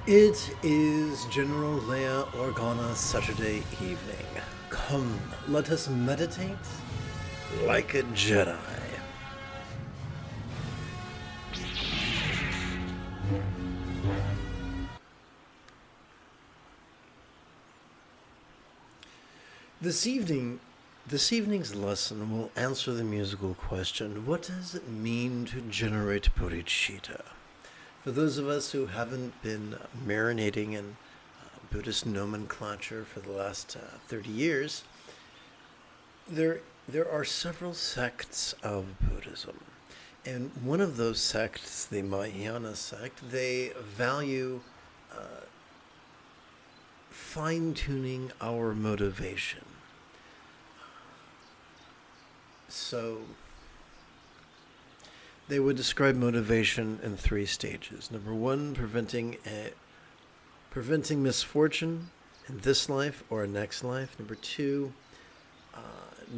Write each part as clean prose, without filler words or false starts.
It is General Leia Organa Saturday evening. Come, let us meditate like a Jedi. This evening, this evening's lesson will answer the musical question, what does it mean to generate bodhicitta? For those of us who haven't been marinating in Buddhist nomenclature for the last 30 years, there are several sects of Buddhism. And one of those sects, the Mahayana sect, they value fine-tuning our motivation. So they would describe motivation in three stages. Number one, preventing misfortune in this life or next life. Number two,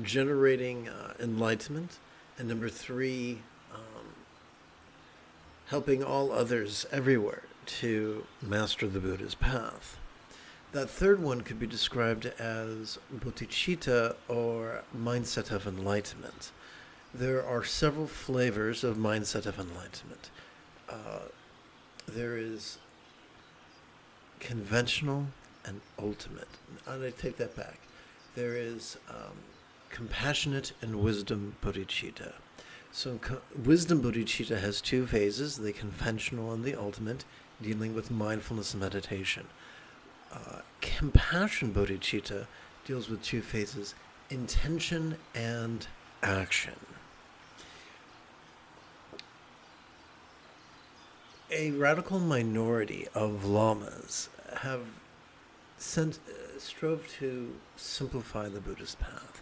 generating enlightenment. And number three, helping all others everywhere to master the Buddha's path. That third one could be described as bodhicitta, or mindset of enlightenment. There are several flavors of mindset of enlightenment. There is conventional and ultimate. I take that back. There is compassionate and wisdom bodhicitta. So wisdom bodhicitta has two phases, the conventional and the ultimate, dealing with mindfulness and meditation. Compassion bodhicitta deals with two phases, intention and action. A radical minority of lamas have strove to simplify the Buddhist path,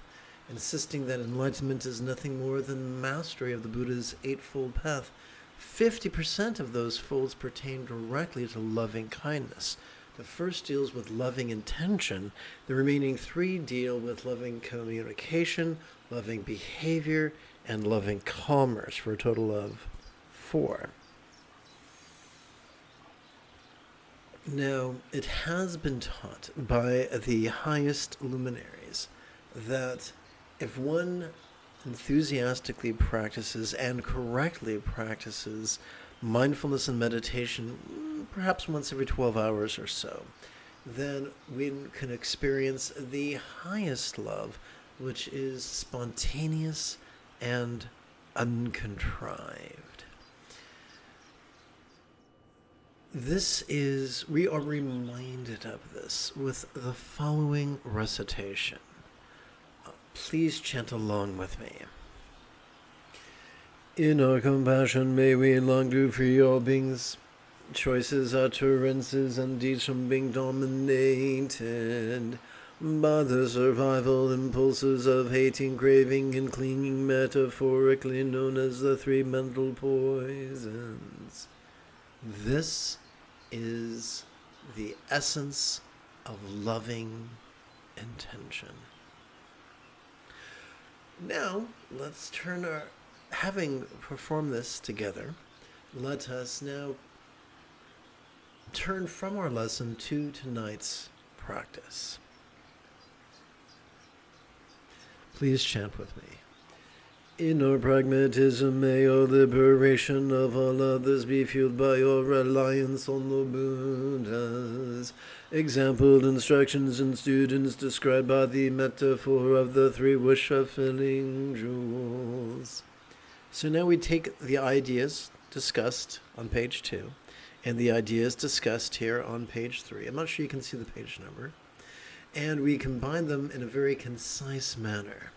insisting that enlightenment is nothing more than mastery of the Buddha's Eightfold Path. 50% of those folds pertain directly to loving kindness. The first deals with loving intention. The remaining three deal with loving communication, loving behavior, and loving commerce, for a total of 4. Now, it has been taught by the highest luminaries that if one enthusiastically practices and correctly practices mindfulness and meditation, perhaps once every 12 hours or so, then we can experience the highest love, which is spontaneous and uncontrived. We are reminded of this with the following recitation. Please chant along with me. In our compassion may we long do free all beings, choices, utterances, and deeds from being dominated by the survival impulses of hating, craving, and clinging, metaphorically known as the 3 mental poisons. This is the essence of loving intention. Now, having performed this together, let us now turn from our lesson to tonight's practice. Please chant with me. In our pragmatism, may our liberation of all others be fueled by our reliance on the Buddha's example, instructions, and students described by the metaphor of the 3 wish-fulfilling jewels. So now we take the ideas discussed on page 2 and the ideas discussed here on page 3. I'm not sure you can see the page number. And we combine them in a very concise manner.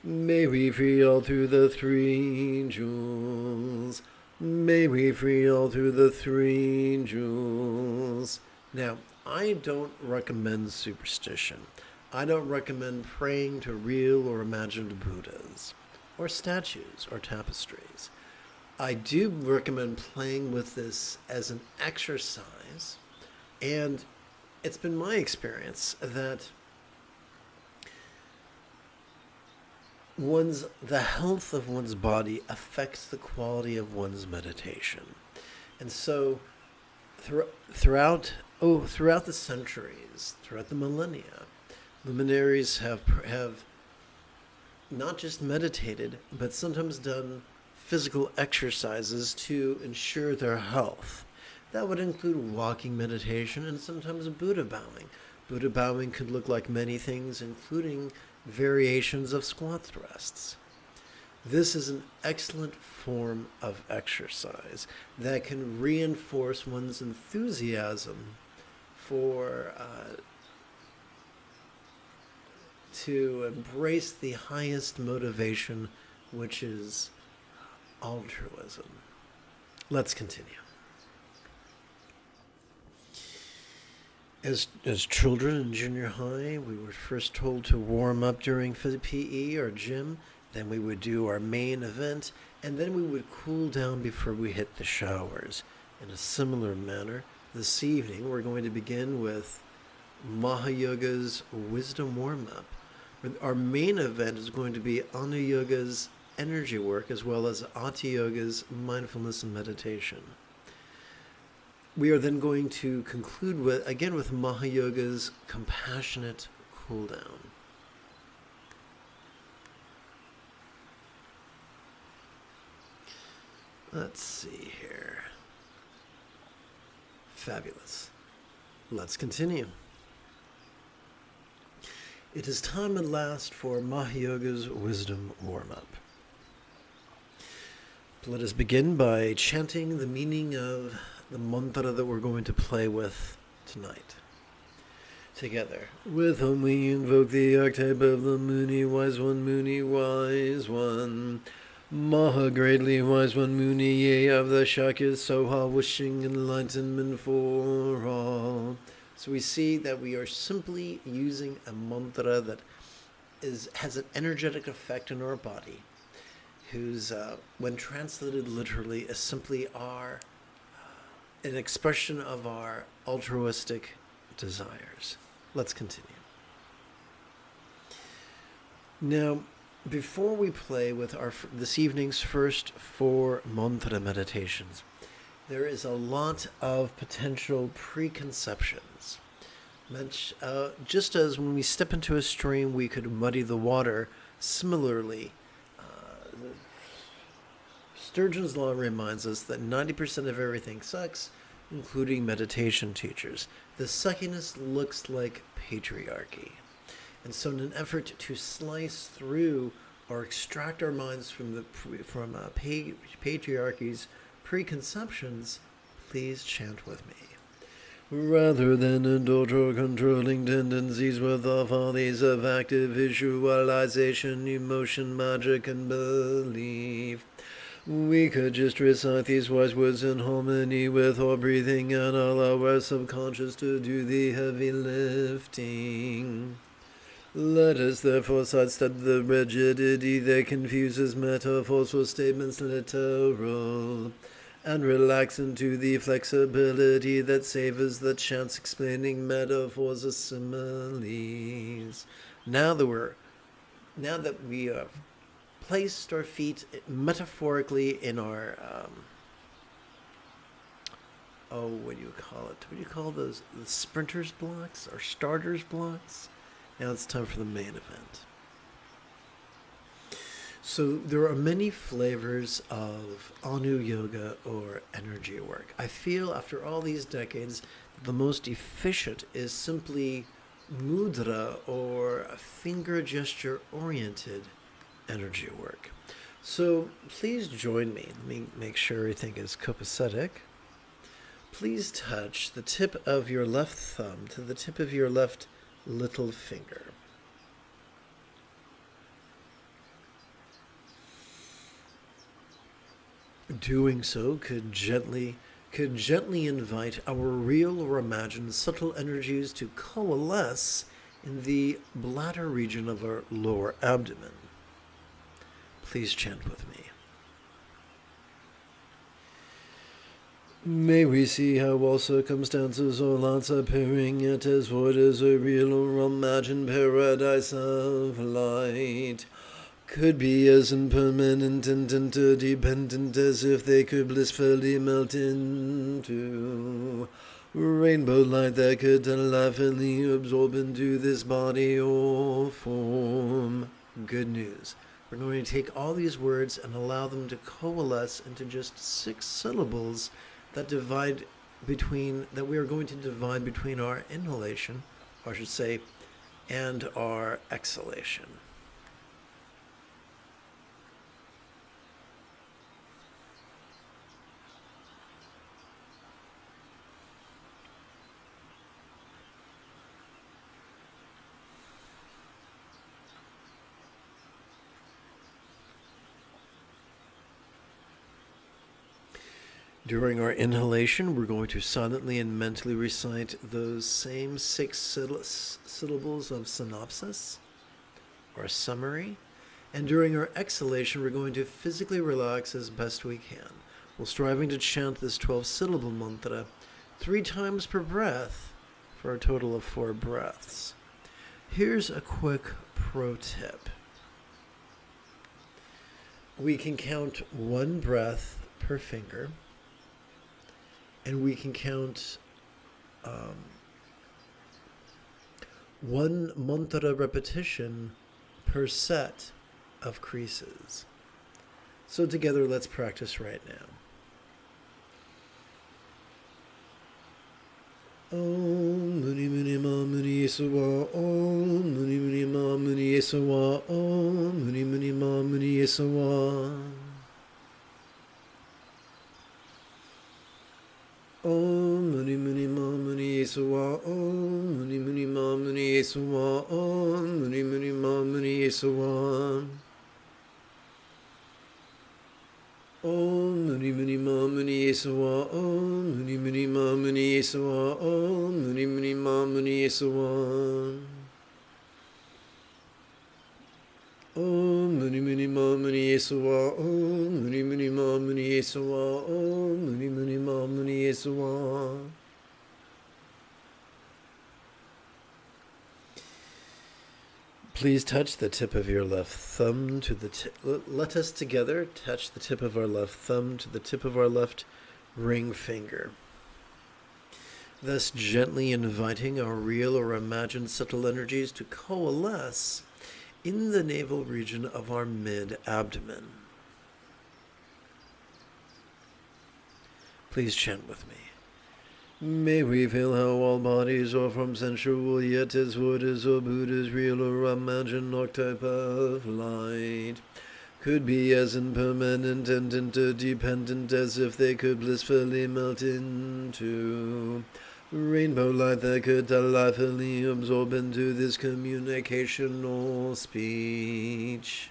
May we free all through the 3 jewels. May we free all through the 3 jewels. Now, I don't recommend superstition. I don't recommend praying to real or imagined Buddhas, or statues, or tapestries. I do recommend playing with this as an exercise, and it's been my experience that the health of one's body affects the quality of one's meditation. And so throughout the centuries, throughout the millennia, luminaries have not just meditated, but sometimes done physical exercises to ensure their health. That would include walking meditation and sometimes Buddha bowing. Buddha bowing could look like many things, including variations of squat thrusts. This is an excellent form of exercise that can reinforce one's enthusiasm for to embrace the highest motivation, which is altruism. Let's continue. As children in junior high, we were first told to warm up during PE or gym. Then we would do our main event, and then we would cool down before we hit the showers. In a similar manner, this evening we're going to begin with Mahayoga's wisdom warm-up. Our main event is going to be Anu Yoga's energy work, as well as Ati Yoga's mindfulness and meditation. We are then going to conclude with Mahayoga's compassionate cool down. Let's see here. Fabulous. Let's continue. It is time at last for Mahayoga's wisdom warm-up. Let us begin by chanting the meaning of the mantra that we're going to play with tonight. Together. With whom we invoke the archetype of the Muni Wise One, Muni Wise One. Maha greatly wise one, Muni, yea, of the Shakya Soha, wishing enlightenment for all. So we see that we are simply using a mantra that has an energetic effect in our body, whose, when translated literally, is simply an expression of our altruistic desires. Let's continue. Now, before we play with this evening's first 4 mantra meditations, there is a lot of potential preconceptions. Just as when we step into a stream, we could muddy the water, similarly, Sturgeon's Law reminds us that 90% of everything sucks, including meditation teachers. The suckiness looks like patriarchy. And so in an effort to slice through or extract our minds from patriarchy's preconceptions, please chant with me. Rather than indulge or controlling tendencies with the follies of active visualization, emotion, magic, and belief, we could just recite these wise words in harmony with our breathing and allow our subconscious to do the heavy lifting. Let us therefore sidestep the rigidity that confuses metaphors for statements literal, and relax into the flexibility that savors the chance explaining metaphors or similes. Now that we have placed our feet metaphorically in our what do you call it? What do you call those? The sprinters blocks or starters blocks? Now it's time for the main event. So there are many flavors of Anu Yoga or energy work. I feel after all these decades, the most efficient is simply mudra or finger gesture oriented energy work. So please join me. Let me make sure everything is copacetic. Please touch the tip of your left thumb to the tip of your left little finger. Doing so could gently invite our real or imagined subtle energies to coalesce in the bladder region of our lower abdomen. Please chant with me. May we see how all circumstances or lots appearing yet as void as a real or imagined paradise of light. could be as impermanent and interdependent as if they could blissfully melt into rainbow light that could delightfully absorb into this body or form. Good news. We're going to take all these words and allow them to coalesce into just 6 syllables that we are going to divide between our inhalation, or I should say, and our exhalation. During our inhalation, we're going to silently and mentally recite those same 6 syllables of synopsis or summary. And during our exhalation, we're going to physically relax as best we can, while striving to chant this 12-syllable mantra 3 times per breath for a total of 4 breaths. Here's a quick pro tip. We can count 1 breath per finger, and we can count 1 mantra repetition per set of creases. So together, let's practice right now. Om Muni Muni Ma Muni Yesuwa, Om Muni Muni Ma Muni Yesuwa, Om Muni Muni Ma Muni Yesuwa. Om Muni Muni Ma Muni Yesuwa, Om Muni Muni Ma Muni Yesuwa, Om Muni Muni Ma Muni Yesuwa. Om Muni Muni Ma Muni Yesuwa, Om Muni Muni Ma Muni Yesuwa, Om Muni Muni Ma Muni Yesuwa. Om Muni Muni Ma Muni Yesuwa, Om Muni Muni Ma Muni Yesuwa, Om Muni Muni Ma Muni Yesuwa. Please touch the tip of your left thumb to the tip. Let us together touch the tip of our left thumb to the tip of our left ring finger, thus gently inviting our real or imagined subtle energies to coalesce in the navel region of our mid-abdomen. Please chant with me. May we feel how all bodies are from sensual, yet as what is or Buddha's real or imagined archetype of light, could be as impermanent and interdependent as if they could blissfully melt into rainbow light that could delightfully absorb into this communication or speech.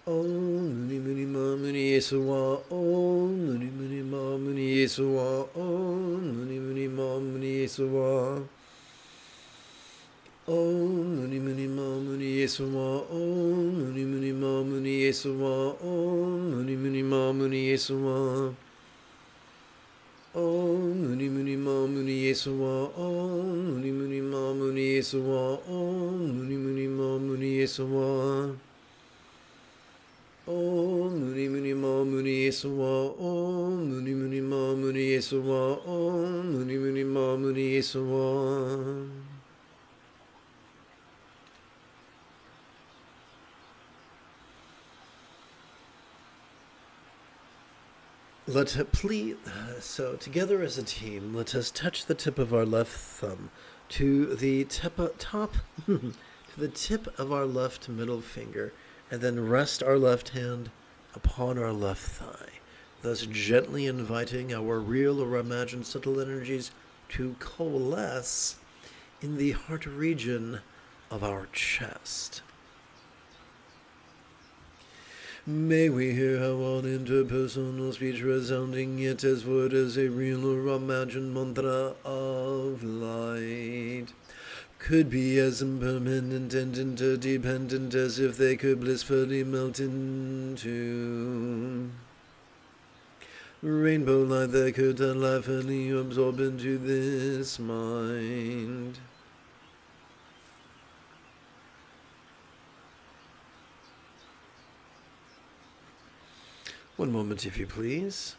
Om Muni Muni Ma Muni Yesuwa, Om Muni Muni Ma Muni Yesuwa, Om Muni Muni Ma Muni Yesuwa. Om Muni Muni Ma Muni Yesuwa, Om Muni Muni Ma Muni Yesuwa, Om Muni Muni Ma Muni Yesuwa. Om Muni Muni Ma Muni Yesuwa, Om Muni Muni Ma Muni Yesuwa, Om Muni Muni Ma Muni Yesuwa. Om Muni Muni Ma Muni Yesuwa, Om Muni Muni Ma Muni Yesuwa, Om Muni Muni Ma Muni Yesuwa. So together as a team, let us touch the tip of our left thumb to the tip of our left middle finger, and then rest our left hand upon our left thigh, thus gently inviting our real or imagined subtle energies to coalesce in the heart region of our chest. May we hear how all interpersonal speech resounding yet as word as a real or imagined mantra of light could be as impermanent and interdependent as if they could blissfully melt into rainbow light that could delightfully absorb into this mind. One moment, if you please.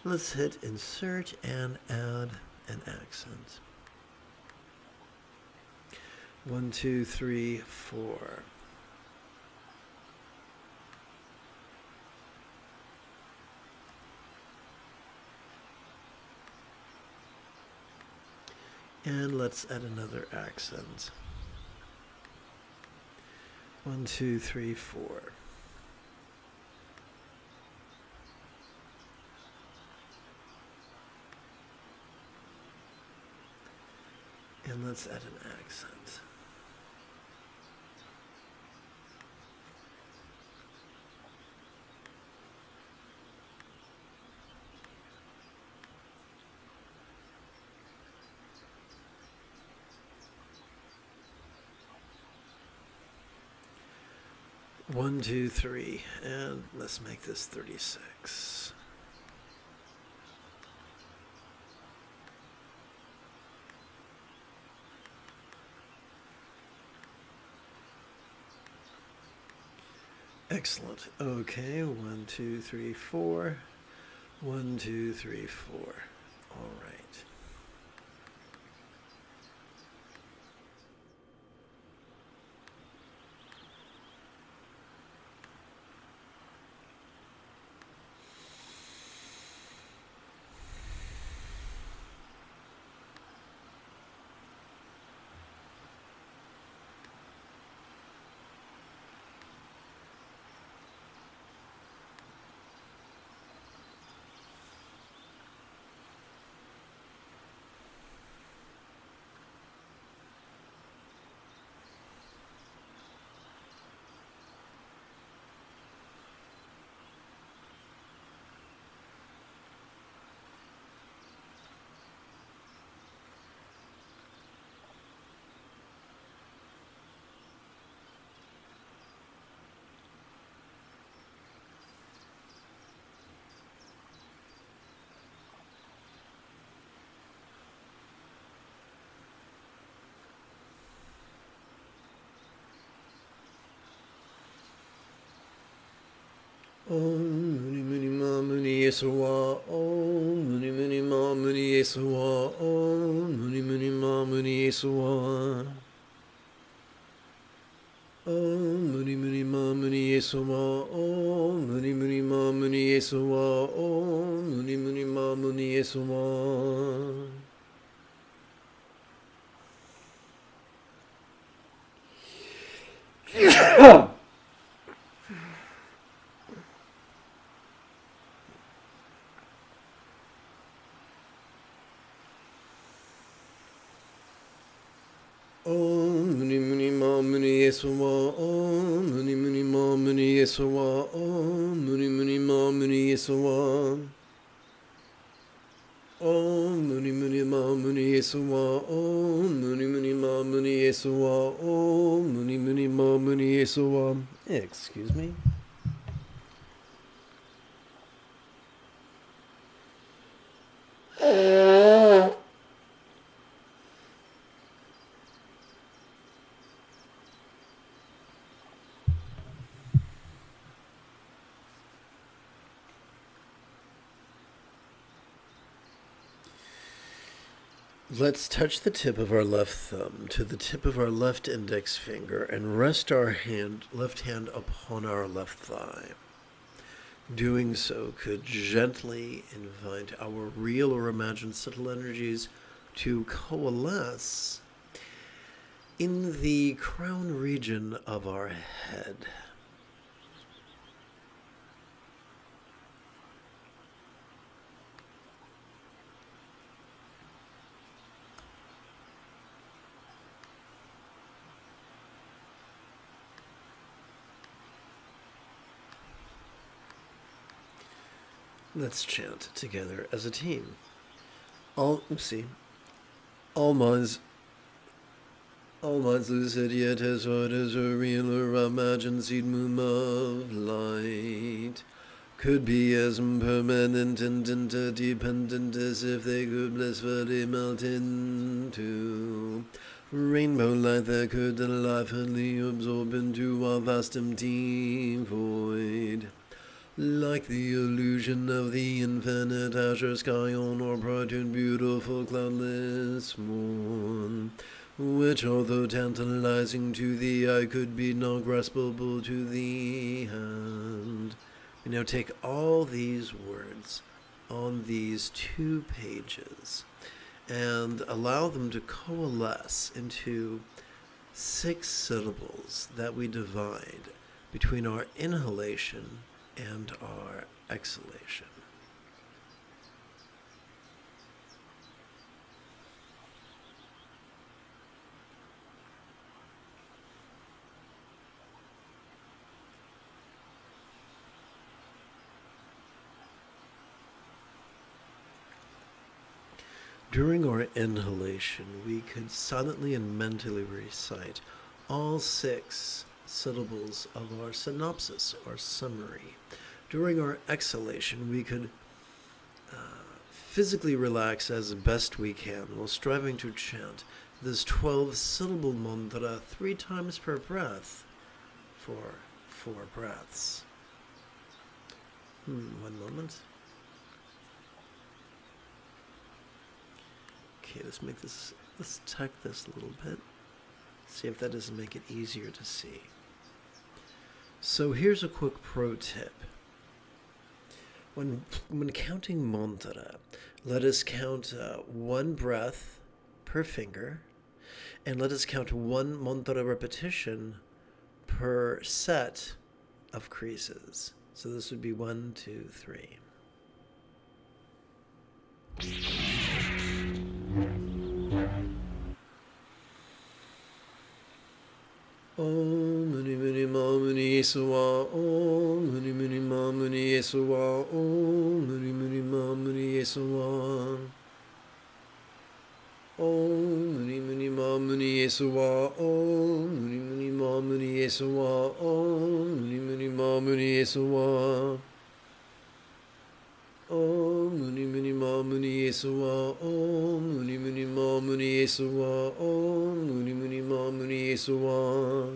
Let's hit insert and add an accent. 1, 2, 3, 4. And let's add another accent. 1, 2, 3, 4. And let's add an accent. One, two, three, and let's make this 36. Excellent. Okay, 1, 2, 3, 4. 1, 2, 3, 4. All right. Om Muni Muni Ma Muni Yesuwa. Om Muni Muni Ma Muni Yesuwa. Om Muni Muni Ma Muni Yesuwa. Om Muni Muni Ma Muni Yesuwa. Om Muni Muni Ma Muni Yesuwa. Om Muni Muni Ma Muni Yesuwa. Om Muni Muni Ma Muni Yesuwa. Om Muni Muni Ma Muni Yesuwa. Om Muni Muni Ma Muni Yesuwa. Om Muni Muni Ma Muni Yesuwa. Om Muni Muni Ma Muni Yesuwa. Om Muni Muni Ma Muni Yesuwa. Excuse me. Let's touch the tip of our left thumb to the tip of our left index finger and rest our left hand upon our left thigh. Doing so could gently invite our real or imagined subtle energies to coalesce in the crown region of our head. Let's chant together as a team. All minds lucid, yet as hard as a real or imagined seed moon of light could be as impermanent and interdependent as if they could blissfully melt into rainbow light that could delightfully absorb into our vast empty void. Like the illusion of the infinite azure sky on our bright and beautiful cloudless morn, which, although tantalizing to the eye, could be not graspable to the hand. We now take all these words on these 2 pages and allow them to coalesce into 6 syllables that we divide between our inhalation and our exhalation. During our inhalation, we could silently and mentally recite all 6 syllables of our synopsis or summary. During our exhalation, we could physically relax as best we can while striving to chant this 12-syllable mantra 3 times per breath for 4 breaths. One moment. Okay, let's tuck this a little bit. See if that doesn't make it easier to see. So here's a quick pro tip. When counting mantra, let us count 1 breath per finger, and let us count 1 mantra repetition per set of creases. So this would be 1, 2, 3. Om Muni Muni Ma Muni Yesuwa, Om Muni Muni Ma Muni Yesuwa, Om Muni Muni Ma Muni Yesuwa, Om Muni Muni Ma Muni Yesuwa, Om Muni Muni Ma Muni Yesuwa, Om Muni Muni Ma Muni Yesuwa, Om Muni Muni Ma Muni Yesuwa, Om Muni Muni Ma Muni Yesuwa, Om Muni Muni Ma Muni Yesuwa,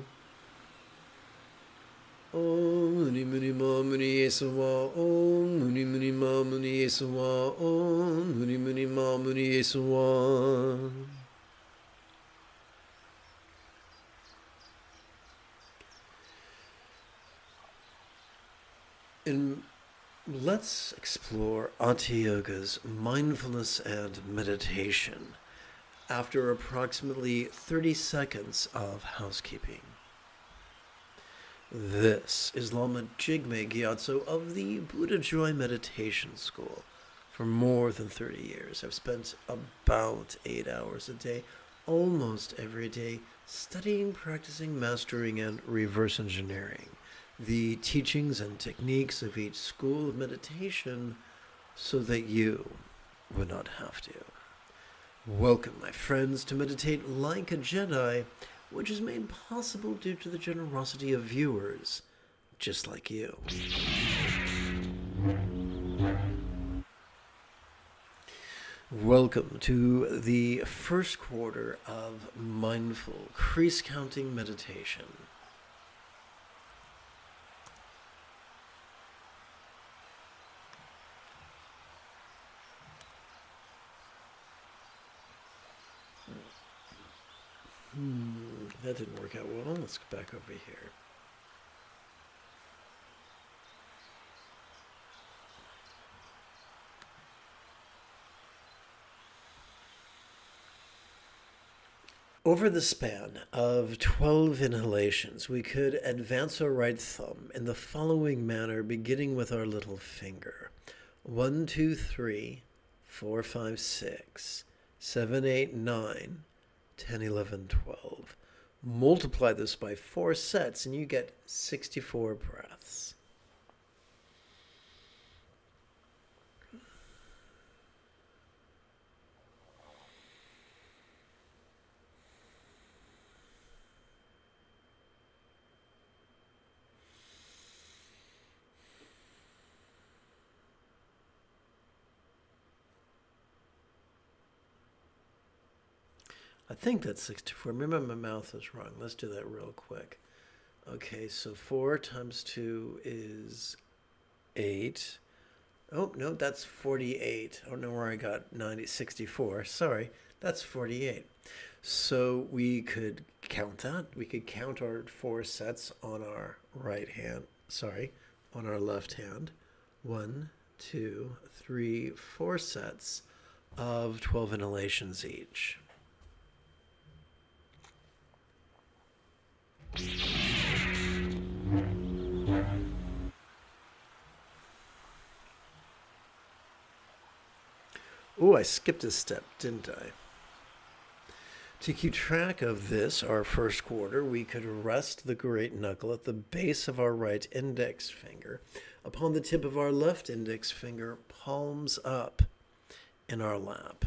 Om Muni Muni Ma Muni Yesuwa, Om Muni Muni Ma Muni Yesuwa, Om Muni Muni Ma Muni Yesuwa. And let's explore Ati Yoga's mindfulness and meditation after approximately 30 seconds of housekeeping. This is Lama Jigme Gyatso of the Buddha Joy Meditation School. For more than 30 years, I've spent about 8 hours a day, almost every day, studying, practicing, mastering, and reverse engineering the teachings and techniques of each school of meditation so that you would not have to. Welcome, my friends, to Meditate Like a Jedi, which is made possible due to the generosity of viewers just like you. Welcome to the first quarter of mindful crease counting meditation. That didn't work out well. Let's go back over here. Over the span of 12 inhalations, we could advance our right thumb in the following manner, beginning with our little finger. 1, 2, 3, 4, 5, 6, 7, 8, 9, 10, 11, 12. Multiply this by 4 sets and you get 64 breaths. I think that's 64. Maybe my mouth is wrong. Let's do that real quick. Okay, so 4 times 2 is 8. Oh, no, that's 48. I don't know where I got 64. Sorry, that's 48. So we could count that. We could count our 4 sets on our on our left hand. 1, 2, 3, 4 sets of 12 inhalations each. Oh, I skipped a step, didn't I? To keep track of this, our first quarter, we could rest the great knuckle at the base of our right index finger upon the tip of our left index finger, palms up in our lap.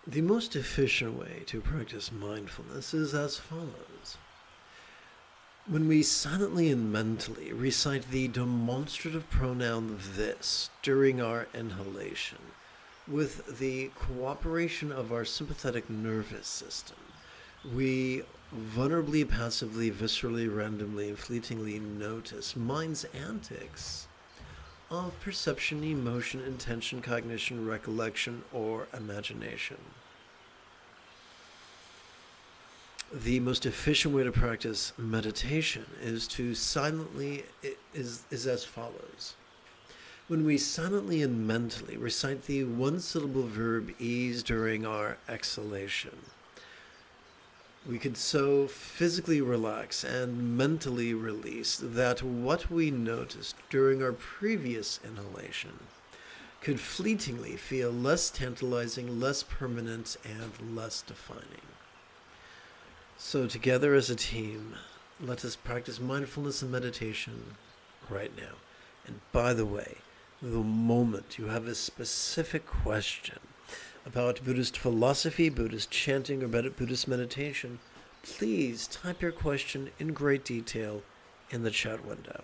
The most efficient way to practice mindfulness is as follows. When we silently and mentally recite the demonstrative pronoun this during our inhalation, with the cooperation of our sympathetic nervous system, we vulnerably, passively, viscerally, randomly, and fleetingly notice mind's antics of perception, emotion, intention, cognition, recollection, or imagination. The most efficient way to practice meditation is to silently, is as follows. When we silently and mentally recite the one-syllable verb ease during our exhalation, we could so physically relax and mentally release that what we noticed during our previous inhalation could fleetingly feel less tantalizing, less permanent, and less defining. So together as a team, let us practice mindfulness and meditation right now. And by the way, the moment you have a specific question about Buddhist philosophy, Buddhist chanting, or Buddhist meditation, please type your question in great detail in the chat window.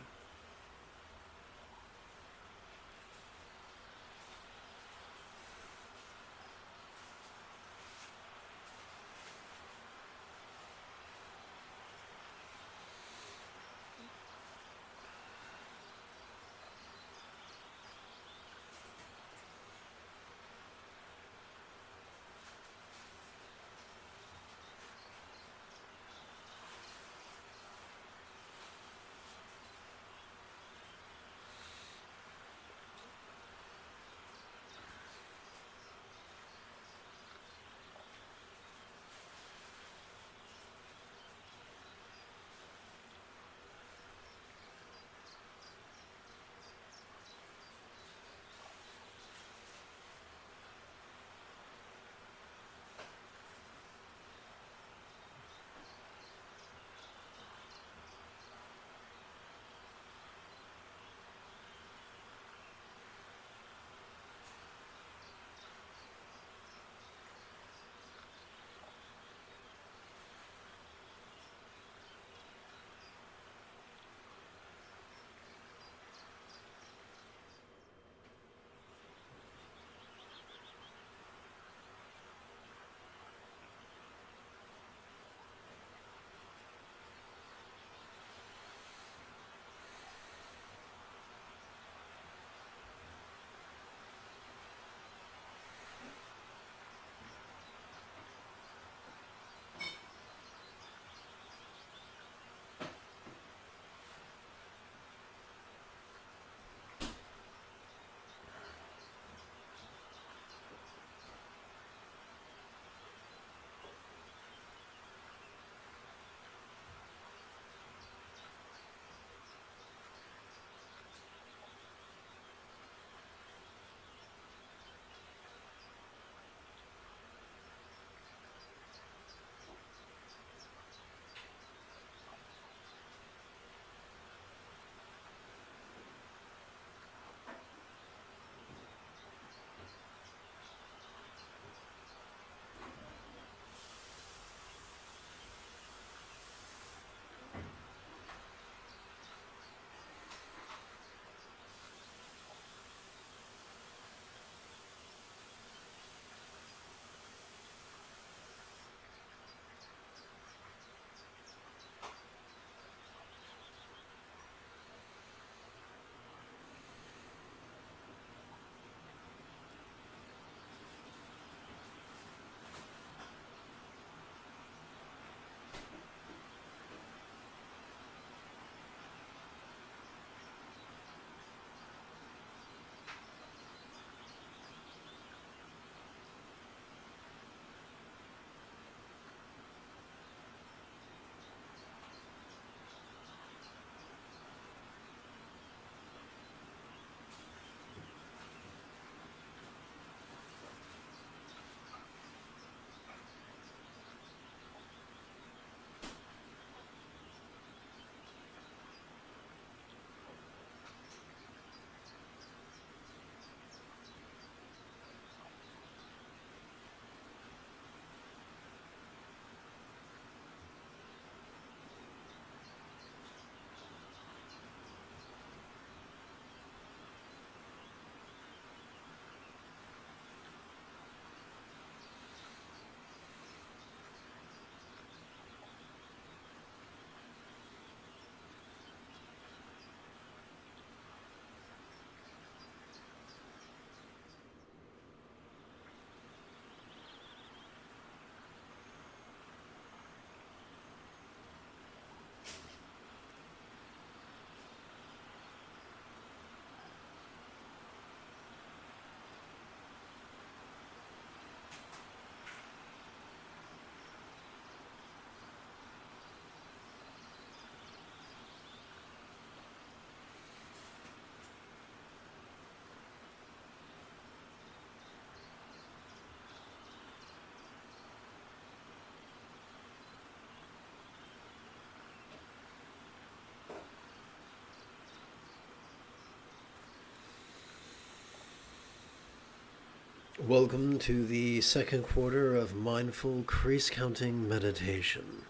Welcome to the second quarter of Mindful Crease Counting Meditation.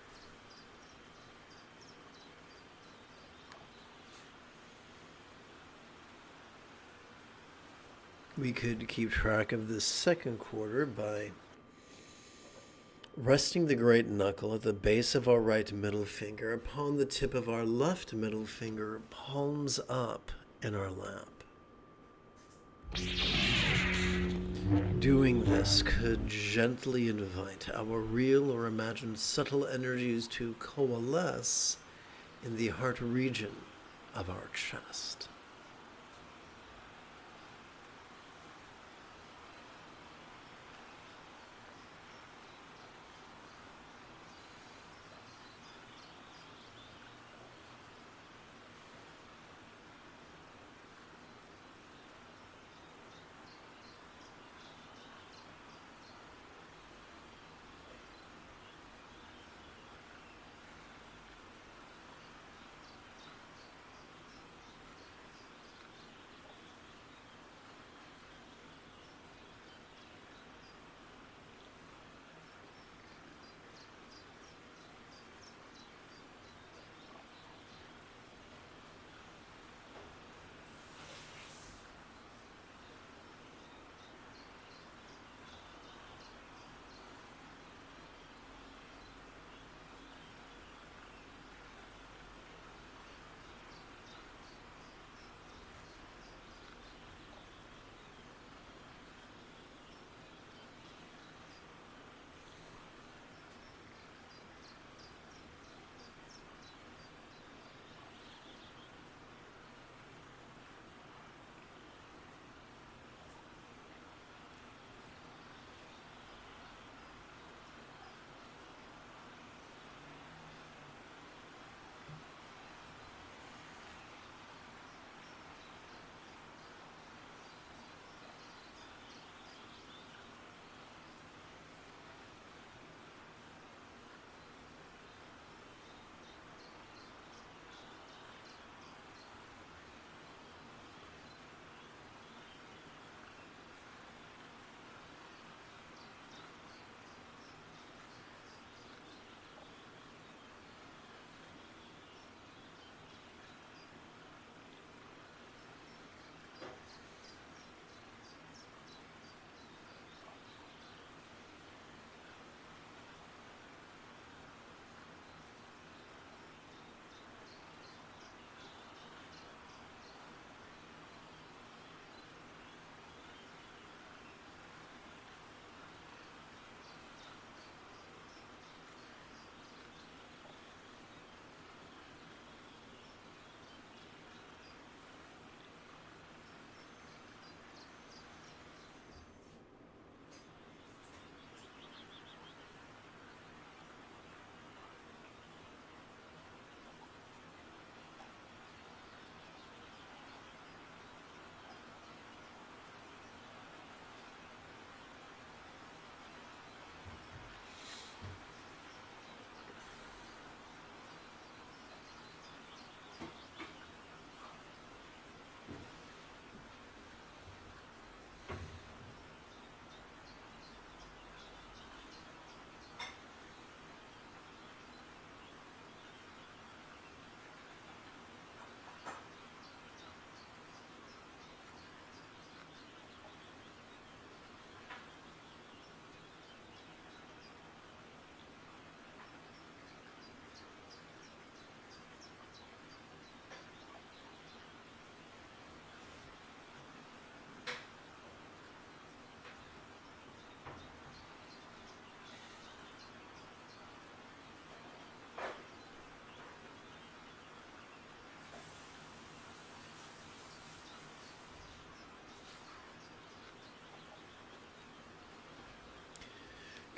We could keep track of this second quarter by resting the great knuckle at the base of our right middle finger upon the tip of our left middle finger, palms up in our lap. Doing this could gently invite our real or imagined subtle energies to coalesce in the heart region of our chest.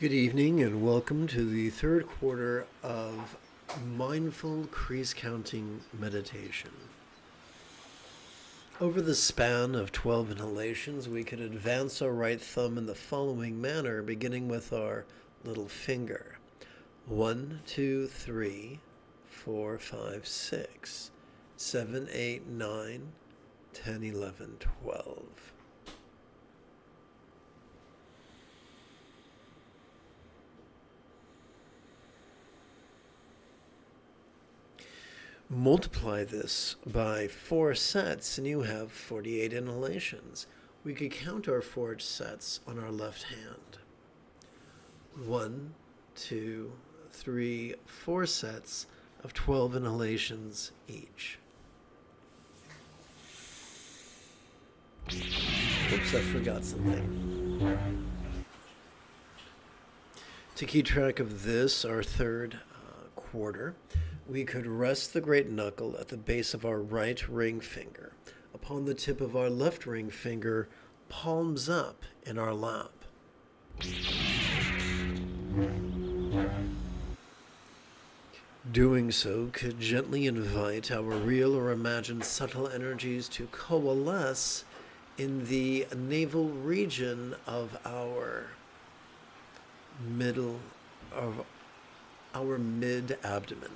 Good evening and welcome to the third quarter of Mindful Crease Counting Meditation. Over the span of 12 inhalations, we can advance our right thumb in the following manner, beginning with our little finger. 1, 2, 3, 4, 5, 6, 7, 8, 9, 10, 11, 12. Multiply this by 4 sets and you have 48 inhalations. We could count our 4 sets on our left hand. 1, 2, 3, 4 sets of 12 inhalations each. Oops, I forgot something. To keep track of this, our third quarter, we could rest the great knuckle at the base of our right ring finger. Upon the tip of our left ring finger, palms up in our lap. Doing so could gently invite our real or imagined subtle energies to coalesce in the navel region of our mid-abdomen.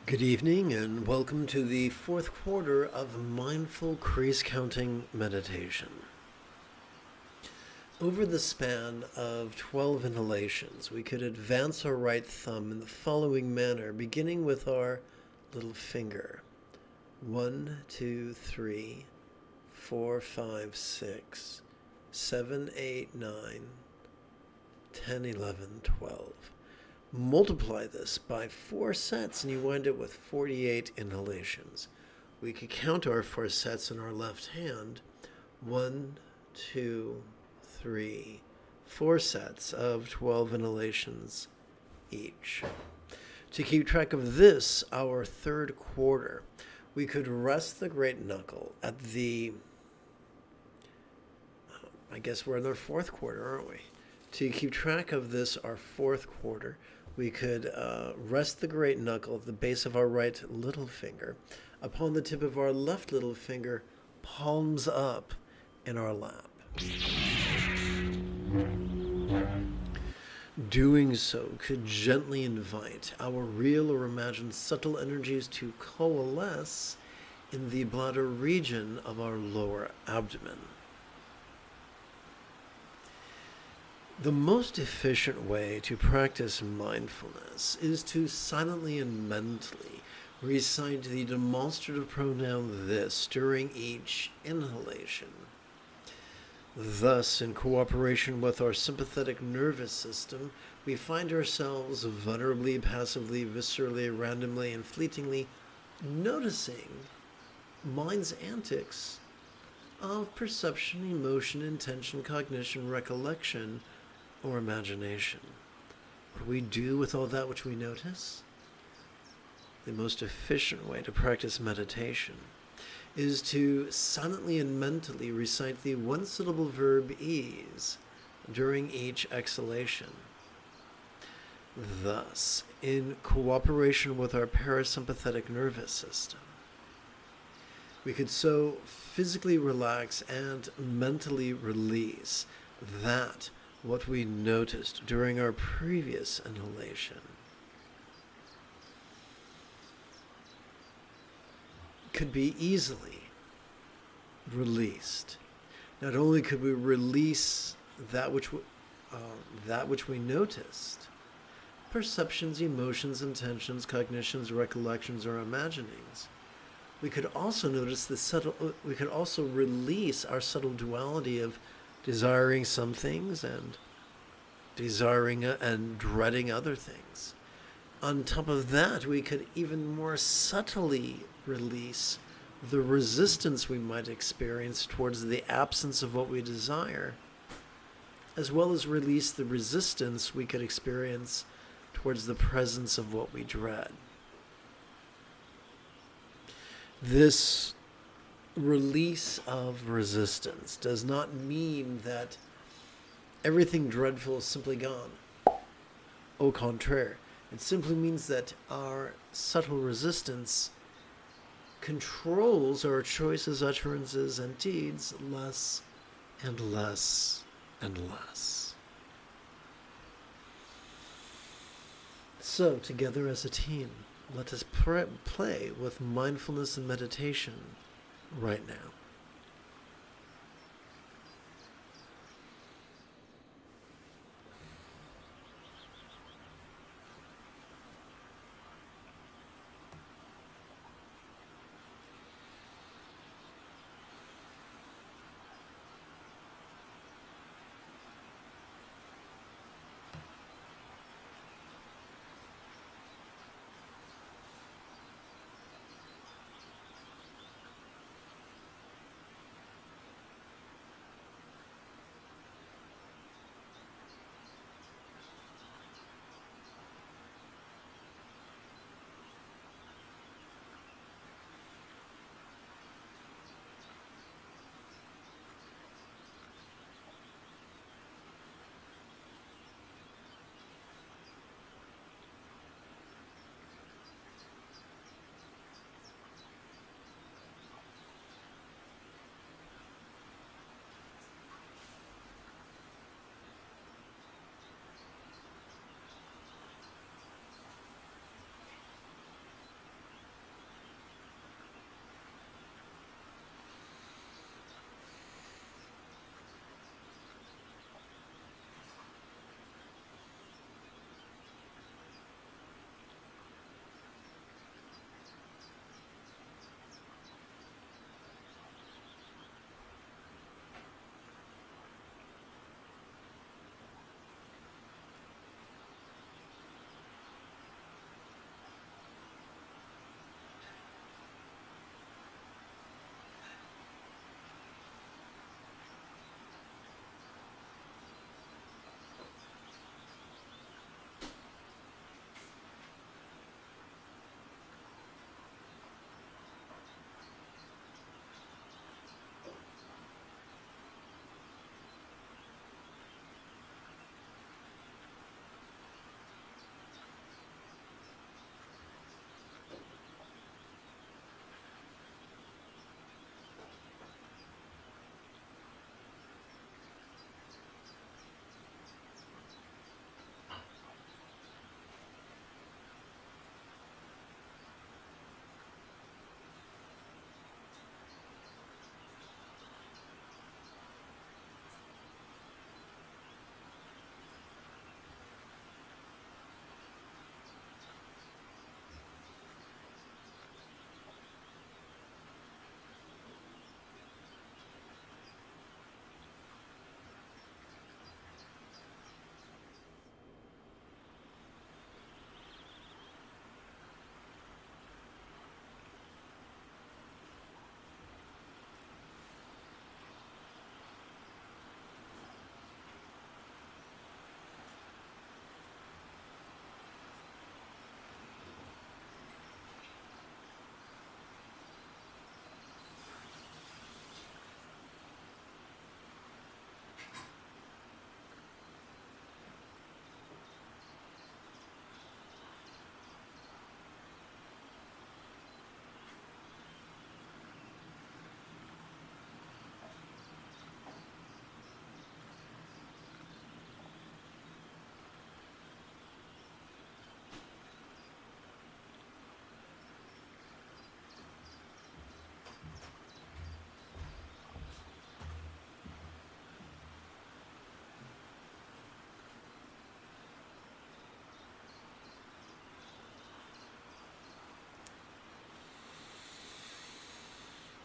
Good evening and welcome to the 4th quarter of Mindful Crease Counting Meditation. Over the span of 12 inhalations, we could advance our right thumb in the following manner, beginning with our little finger. 1, 2, 3, 4, 5, 6, 7, 8, 9, 10, 11, 12. Multiply this by 4 sets and you wind up with 48 inhalations. We could count our 4 sets in our left hand. 1, 2, 3, 4 sets of 12 inhalations each. To keep track of this, our third quarter, we could rest the great knuckle at the, I guess we're in our fourth quarter, aren't we? To keep track of this, our fourth quarter, we could rest the great knuckle at the base of our right little finger upon the tip of our left little finger, palms up in our lap. Doing so could gently invite our real or imagined subtle energies to coalesce in the bladder region of our lower abdomen. The most efficient way to practice mindfulness is to silently and mentally recite the demonstrative pronoun this during each inhalation. Thus, in cooperation with our sympathetic nervous system, we find ourselves vulnerably, passively, viscerally, randomly, and fleetingly noticing mind's antics of perception, emotion, intention, cognition, recollection, or imagination. What do we do with all that which we notice? The most efficient way to practice meditation is to silently and mentally recite the one-syllable verb ease during each exhalation. Thus, in cooperation with our parasympathetic nervous system, we could so physically relax and mentally release that what we noticed during our previous inhalation could be easily released. Not only could we release that which we noticed, perceptions, emotions, intentions, cognitions, recollections, or imaginings, we could also notice we could also release our subtle duality of desiring some things and desiring and dreading other things. On top of that, we could even more subtly release the resistance we might experience towards the absence of what we desire, as well as release the resistance we could experience towards the presence of what we dread. This release of resistance does not mean that everything dreadful is simply gone. Au contraire, it simply means that our subtle resistance controls our choices, utterances, and deeds less and less and less. So, together as a team, let us play with mindfulness and meditation right now.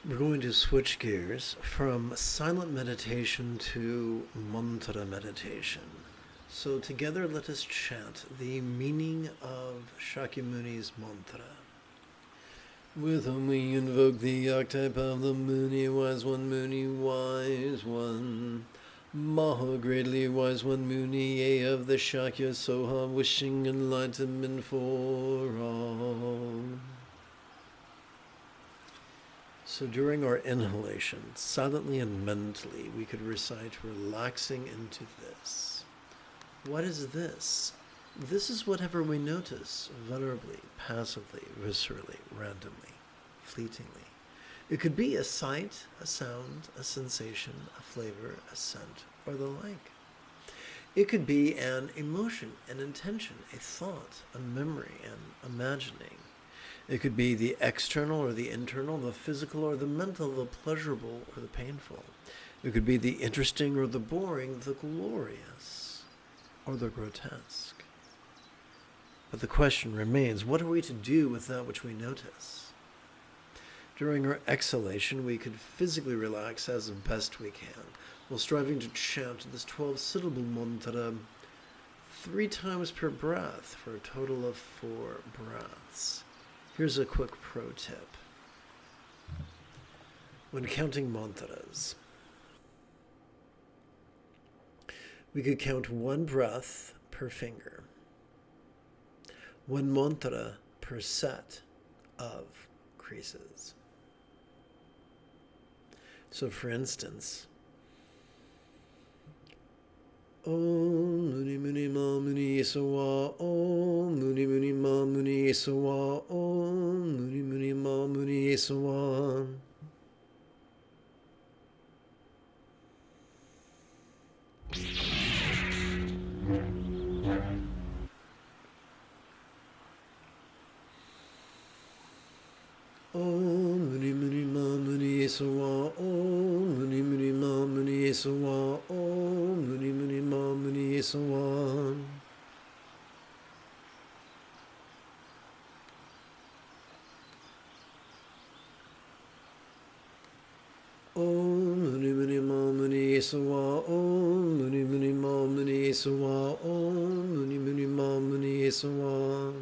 We're going to switch gears from silent meditation to mantra meditation. So together let us chant the meaning of Shakyamuni's mantra. With whom we invoke the archetype of the Muni, wise one. Maha, greatly wise one, Muni, A of the Shakya Soha, wishing enlightenment for all. So during our inhalation, silently and mentally, we could recite relaxing into this. What is this? This is whatever we notice, vulnerably, passively, viscerally, randomly, fleetingly. It could be a sight, a sound, a sensation, a flavor, a scent, or the like. It could be an emotion, an intention, a thought, a memory, an imagining. It could be the external or the internal, the physical or the mental, the pleasurable or the painful. It could be the interesting or the boring, the glorious or the grotesque. But the question remains, what are we to do with that which we notice? During our exhalation, we could physically relax as best we can, while striving to chant this 12-syllable mantra 3 times per breath for a total of 4 breaths. Here's a quick pro tip. When counting mantras, we could count 1 breath per finger, 1 mantra per set of creases. So for instance, Om Muni Muni Ma Muni Sawa, Om Muni Muni Ma Muni Sawa, Om Muni Muni Ma Muni Sawa. Om Muni Muni Ma Muni Sawa, Om Muni Muni Ma Muni Sawa, Om Muni Muni Ma Muni Sawa. Om Muni Muni Ma Muni Sawa, Om Muni Muni Ma Muni Sawa, Om Muni Muni Ma Muni Sawa.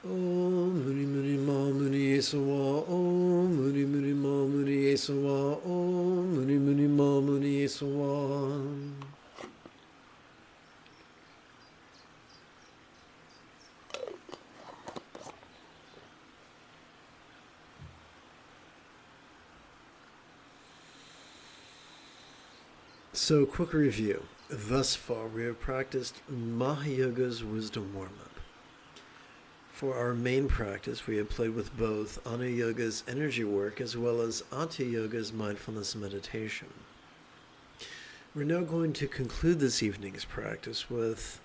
Om Muni Muni Ma Muni Sawa, Om Muni Muni Ma Muni Sawa, Om Muni Muni Ma Muni Sawa. So, quick review. Thus far, we have practiced Mahayoga's wisdom warm-up. For our main practice, we have played with both Ana Yoga's energy work as well as Hatha Yoga's mindfulness meditation. We're now going to conclude this evening's practice with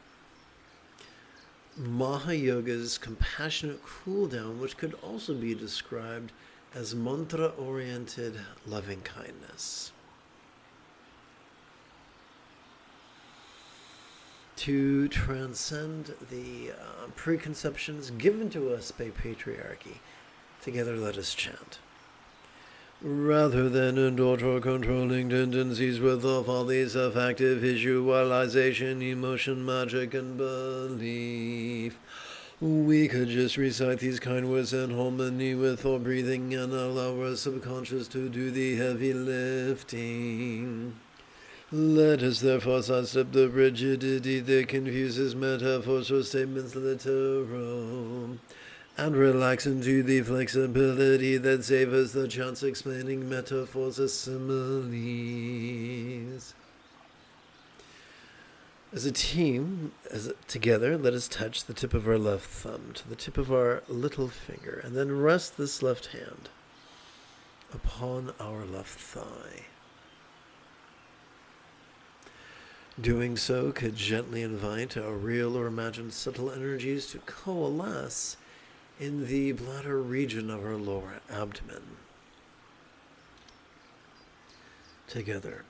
Mahayoga's compassionate cool-down, which could also be described as mantra-oriented loving-kindness. To transcend the preconceptions given to us by patriarchy, together let us chant. Rather than indulge our controlling tendencies with the follies of active visualization, emotion, magic, and belief, we could just recite these kind words in harmony with our breathing and allow our subconscious to do the heavy lifting. Let us therefore sidestep the rigidity that confuses metaphors or statements literal, and relax into the flexibility that savors the chance explaining metaphors as similes. As a team, together, let us touch the tip of our left thumb to the tip of our little finger, and then rest this left hand upon our left thigh. Doing so could gently invite our real or imagined subtle energies to coalesce in the bladder region of our lower abdomen. Together,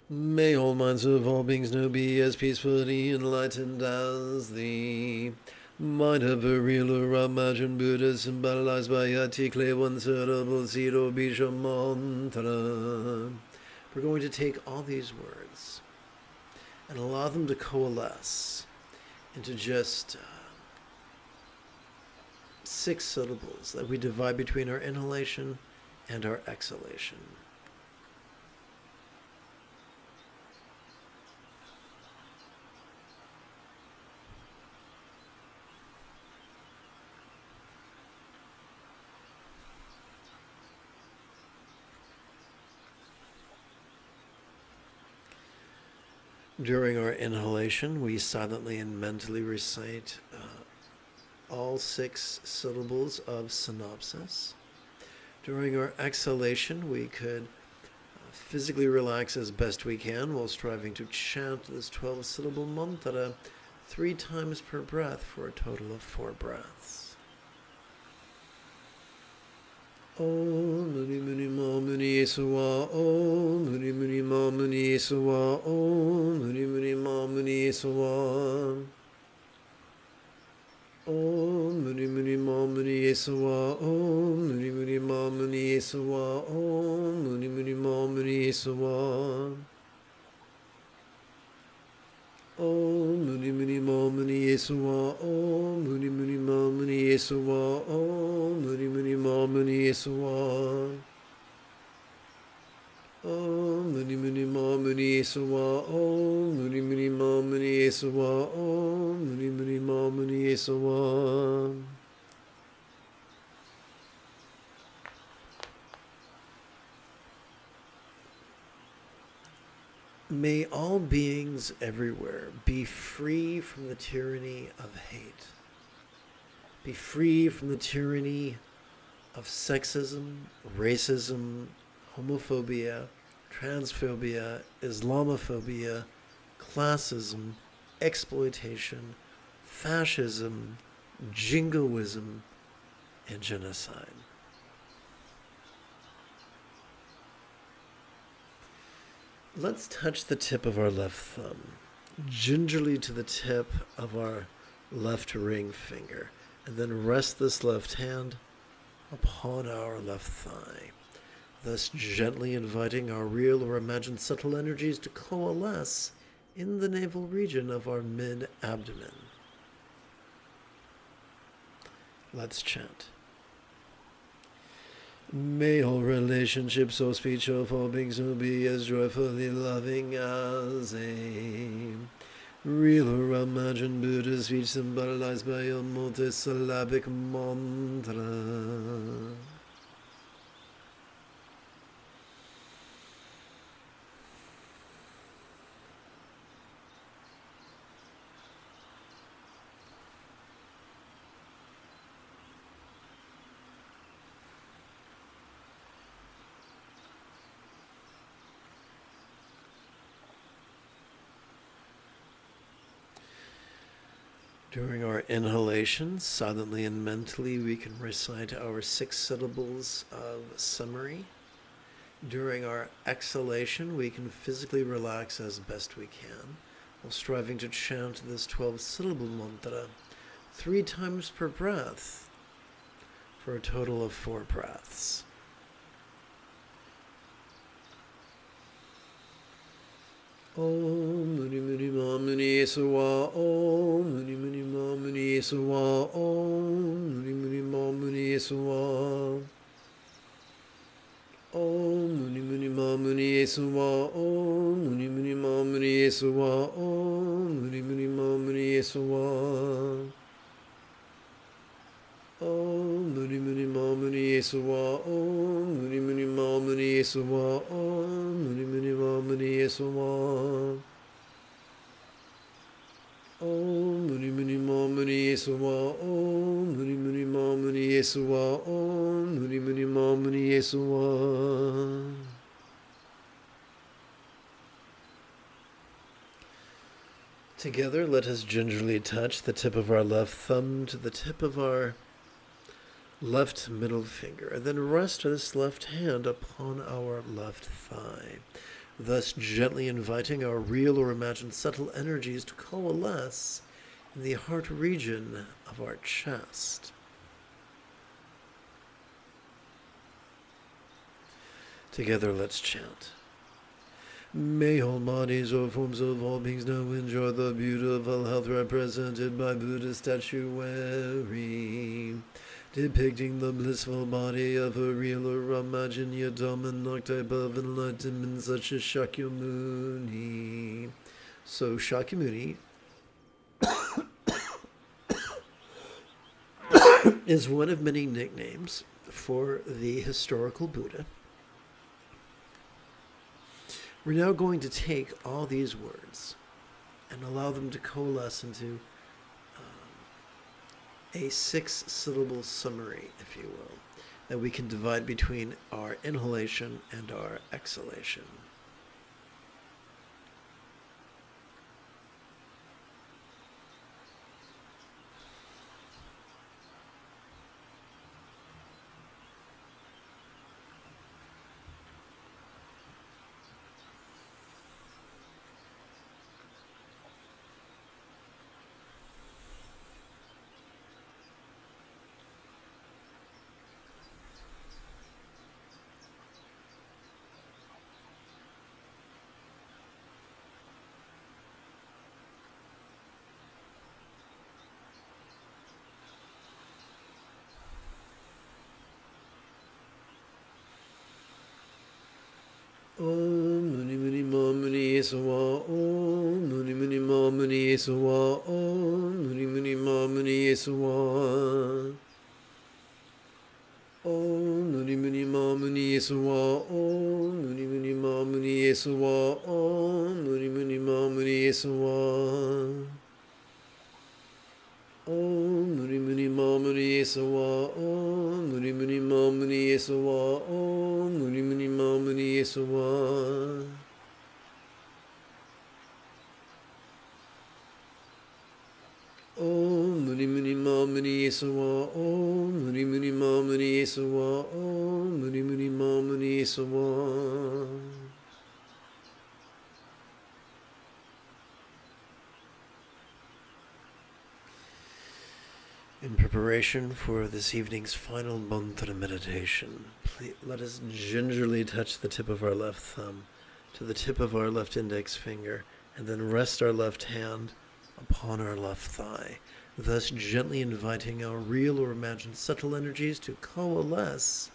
may all minds of all beings know be as peacefully enlightened as the Mind of a real or imagined Buddha symbolized by a tikle one syllable zero bija mantra. We're going to take all these words and allow them to coalesce into just 6 syllables that we divide between our inhalation and our exhalation. During our inhalation, we silently and mentally recite all 6 syllables of synopsis. During our exhalation, we could physically relax as best we can while striving to chant this 12-syllable mantra 3 times per breath for a total of 4 breaths. Om Muni Muni Ma Muni Esawa, Om Muni Muni Ma Muni Esawa, Om Muni Muni Ma Muni Esawa, Om Muni Muni Ma Muni Esawa, Om Muni Muni Ma Muni Esawa, Om Muni Muni Ma Muni Esawa, Om Muni Muni Ma Muni Esawa, Om Muni Muni Ma Muni Esawa, Om Muni Muni Ma Muni Esawa, Om Muni Muni Ma Muni Esawa, Om Muni Muni Ma Muni Esawa, Om Muni Muni Ma Muni Esawa. May all beings everywhere be free from the tyranny of hate. Be free from the tyranny of sexism, racism, homophobia, transphobia, Islamophobia, classism, exploitation, fascism, jingoism, and genocide. Let's touch the tip of our left thumb gingerly to the tip of our left ring finger, and then rest this left hand upon our left thigh, thus gently inviting our real or imagined subtle energies to coalesce in the navel region of our mid-abdomen. Let's chant. May all relationships or speech of all beings will be as joyfully loving as a real or imagined Buddha speech symbolized by a multisyllabic mantra. During our inhalation, silently and mentally, we can recite our 6 syllables of summary. During our exhalation, we can physically relax as best we can, while striving to chant this 12-syllable mantra 3 times per breath, for a total of 4 breaths. Om Muni Muni Ma Muni Esawa, Om Muni Muni Ma Muni Esawa, Om Muni Muni Ma Muni Esawa, Om Muni Muni Ma Muni Esawa, Om Muni Muni Ma Muni Esawa, Om Muni Muni Ma Muni Esawa, Om Muni Muni Ma Muni Esawa, Om Muni Muni Ma Muni Esawa, Om Muni Muni Ma Muni Esawa, Om Muni Muni Ma Muni Esawa, Om Muni Muni Ma Muni Esawa, Om Muni Muni Ma Muni Esawa. Together, let us gingerly touch the tip of our left thumb to the tip of our left middle finger, and then rest this left hand upon our left thigh, thus gently inviting our real or imagined subtle energies to coalesce in the heart region of our chest. Together, let's chant. May all bodies or forms of all beings now enjoy the beautiful health represented by Buddha statuary, depicting the blissful body of a real or imagined yet dominant type of enlightenment such as Shakyamuni. So Shakyamuni is one of many nicknames for the historical Buddha. We're now going to take all these words and allow them to coalesce into a 6-syllable summary, if you will, that we can divide between our inhalation and our exhalation. Om Muni Muni Ma Muni Yesuwa Om Muni Muni Ma Muni Yesuwa Om Muni Muni Ma Muni Yesuwa Om Muni Muni Ma Muni Yesuwa Om Muni Muni Ma Muni Yesuwa Om Muni Muni Ma Muni Yesuwa Om Muni Muni Ma Muni Yesuwa Om Muni Muni Ma Muni Yesuwa Om Muni Muni Ma Muni Yesuwa Om Muni Muni Ma Muni Yesuwa Om Muni Muni Ma Muni Yesuwa Om Muni Muni Ma Muni Yesuwa In preparation for this evening's final mantra meditation, please let us gingerly touch the tip of our left thumb to the tip of our left index finger, and then rest our left hand upon our left thigh, thus gently inviting our real or imagined subtle energies to coalesce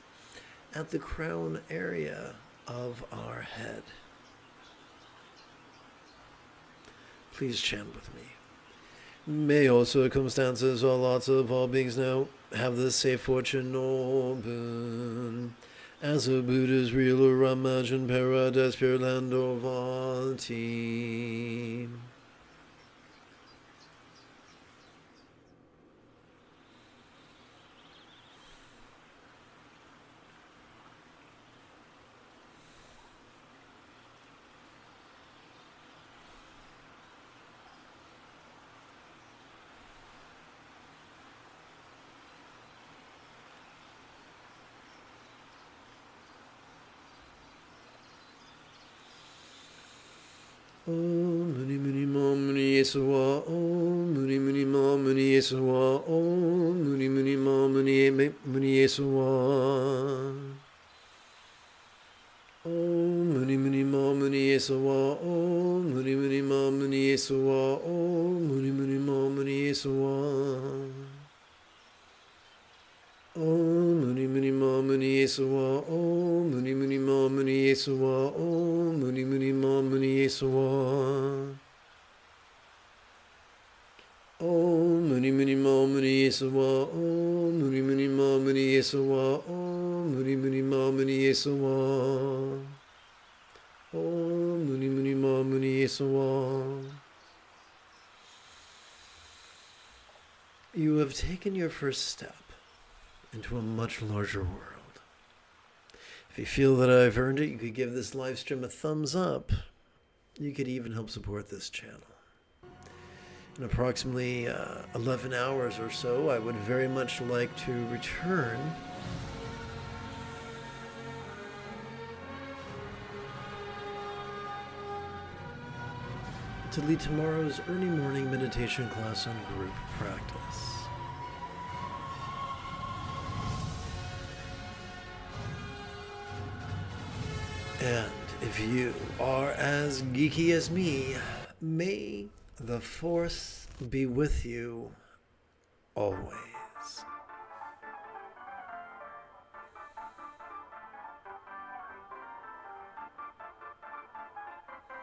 at the crown area of our head. Please chant with me. May all circumstances, all lots of all beings now have the safe fortune or boon, as a Buddha's real or imagined paradise, pure land or vati. Om Muni Muni Ma Muni Yesuwa Om Muni Muni Ma Muni Yesuwa Om Muni Muni Ma Muni Muni Yesuwa Om Muni Muni Ma Muni Yesuwa Om Muni Muni Ma Muni Yesuwa Om Muni Muni Ma Muni Yesuwa Om Muni Muni Ma Muni Yesuwa Om Muni Muni Ma Muni Yesuwa Om Muni Muni Ma Muni Yesuwa Om Muni Muni Ma Muni Yesuwa Om Muni Muni Ma Muni Yesuwa Om Muni Muni Ma Muni Yesuwa Om Muni Muni Ma Muni Yesuwa. You have taken your first step into a much larger world. If you feel that I've earned it, you could give this live stream a thumbs up. You could even help support this channel. In approximately 11 hours or so, I would very much like to return to lead tomorrow's early morning meditation class and group practice. And if you are as geeky as me, may the Force be with you always.